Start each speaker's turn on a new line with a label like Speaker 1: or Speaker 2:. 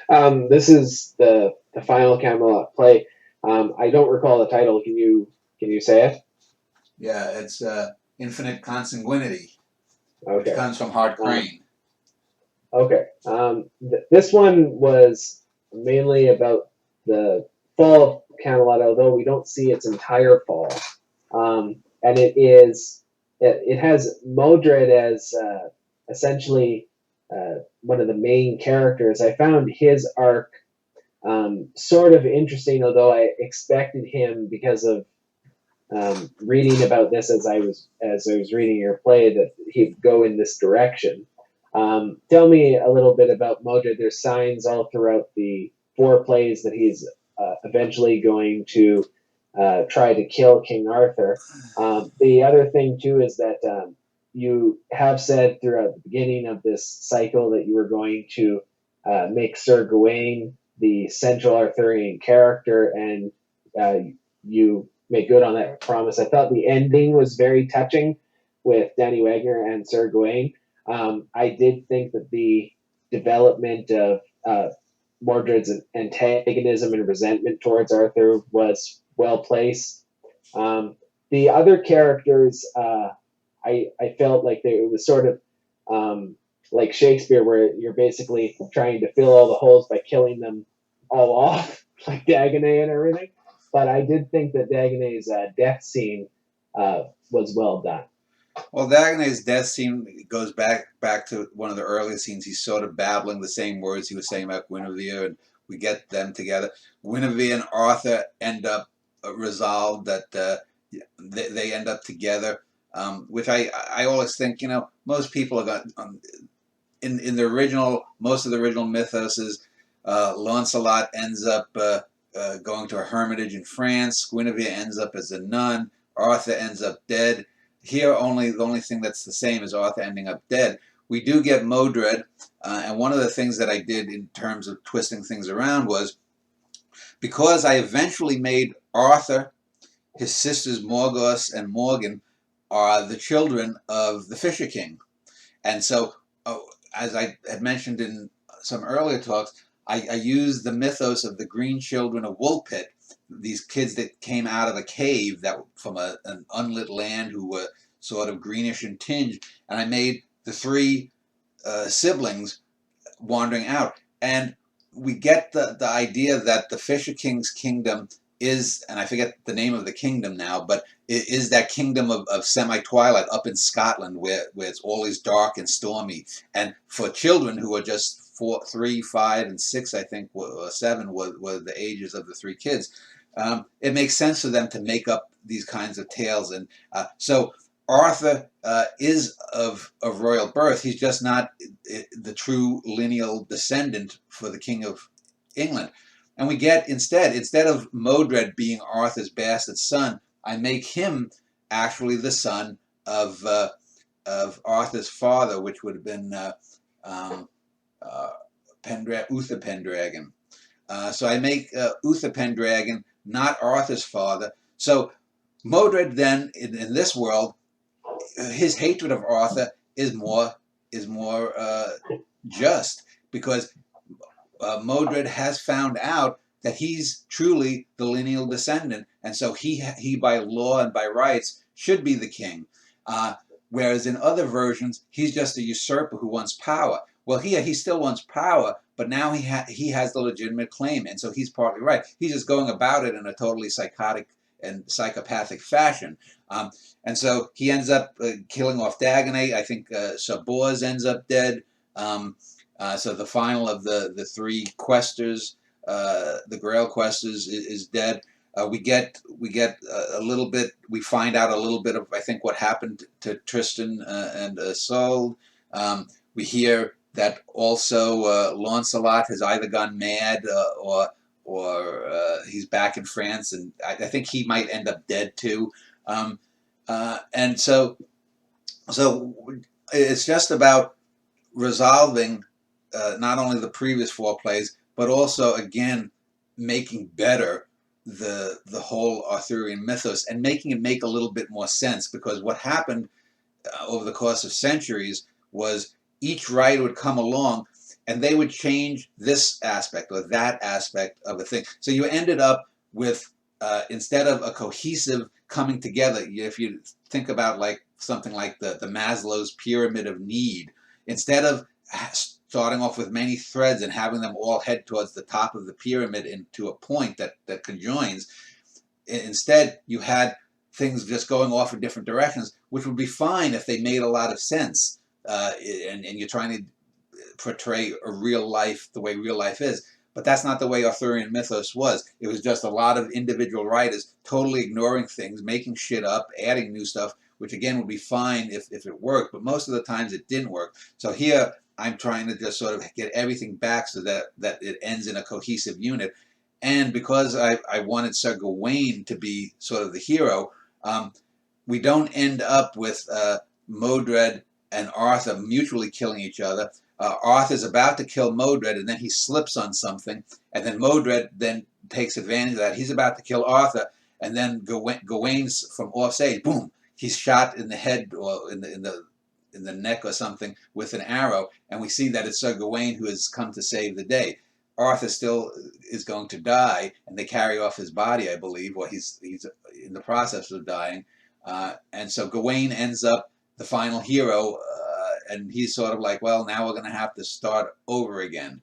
Speaker 1: This is the final Camelot play. I don't recall the title. Can you say it?
Speaker 2: Yeah, it's Infinite Consanguinity, which
Speaker 1: Okay.
Speaker 2: comes from Hart
Speaker 1: Um,
Speaker 2: Crane.
Speaker 1: okay. This one was mainly about the fall of Camelot, although we don't see its entire fall. And it has Modred as essentially one of the main characters. I found his arc sort of interesting, although I expected him because of reading about this as I was reading your play that he'd go in this direction. Tell me a little bit about Modred. There's signs all throughout the four plays that he's eventually going to try to kill King Arthur. The other thing too is that you have said throughout the beginning of this cycle that you were going to make Sir Gawain the central Arthurian character, and you make good on that promise. I thought the ending was very touching with Danny Wagner and Sir Gawain. I did think that the development of Mordred's antagonism and resentment towards Arthur was well placed. The other characters, I felt like it was sort of like Shakespeare, where you're basically trying to fill all the holes by killing them all off, like Dagonet and everything. But I did think that Dagonet's death scene was well done.
Speaker 2: Well, Dagonet's death scene goes back to one of the earlier scenes. He's sort of babbling the same words he was saying about Guinevere, and we get them together. Guinevere and Arthur end up resolved that they end up together, which I always think, most people are going in the original, most of the original mythos is Lancelot ends up going to a hermitage in France. Guinevere ends up as a nun. Arthur ends up dead. Here, the only thing that's the same is Arthur ending up dead. We do get Modred, and one of the things that I did in terms of twisting things around was because I eventually made Arthur, his sisters Morgause and Morgan, are the children of the Fisher King. And so, as I had mentioned in some earlier talks, I used the mythos of the green children of Woolpit, these kids that came out of a cave that from an unlit land who were sort of greenish in tinge, and I made the three siblings wandering out. And we get the idea that the Fisher King's kingdom is, and I forget the name of the kingdom now, but it is that kingdom of semi-twilight up in Scotland where it's always dark and stormy. And for children who are just 4, 3, 5, and 6, I think, or 7 were the ages of the three kids, it makes sense for them to make up these kinds of tales. And so Arthur is of royal birth. He's just not the true lineal descendant for the King of England. And we get instead of Modred being Arthur's bastard son, I make him actually the son of Arthur's father, which would have been Uther Pendragon. So I make Uther Pendragon not Arthur's father. So Modred then in this world, his hatred of Arthur is more just because Modred has found out that he's truly the lineal descendant, and so he by law and by rights should be the king. Whereas in other versions, he's just a usurper who wants power. Well, here he still wants power, but now he has the legitimate claim, and so he's partly right. He's just going about it in a totally psychotic and psychopathic fashion. And so he ends up killing off Dagonet. I think Sir Bors ends up dead. So the final of the three questers, the Grail questers, is dead. We get a little bit. We find out a little bit of I think what happened to Tristan and Isolde. We hear that also Lancelot has either gone mad or he's back in France, and I think he might end up dead too. And so it's just about resolving not only the previous four plays, but also again making better the whole Arthurian mythos and making it make a little bit more sense. Because what happened over the course of centuries was each writer would come along and they would change this aspect or that aspect of a thing. So you ended up with, instead of a cohesive coming together, if you think about like something like the Maslow's pyramid of need, instead of starting off with many threads and having them all head towards the top of the pyramid into a point that conjoins, instead you had things just going off in different directions, which would be fine if they made a lot of sense, and you're trying to portray a real life the way real life is. But that's not the way Arthurian mythos was. It was just a lot of individual writers totally ignoring things, making shit up, adding new stuff, which again would be fine if it worked, but most of the times it didn't work. So here I'm trying to just sort of get everything back so that it ends in a cohesive unit. And because I wanted Sir Gawain to be sort of the hero, we don't end up with Modred and Arthur mutually killing each other. Arthur's about to kill Modred, and then he slips on something, and then Modred then takes advantage of that. He's about to kill Arthur, and then Gawain's from offstage, boom, he's shot in the head or in the neck or something with an arrow, and we see that it's Sir Gawain who has come to save the day. Arthur still is going to die, and they carry off his body, I believe, or he's in the process of dying, and so Gawain ends up the final hero, and he's sort of like, well, now we're going to have to start over again.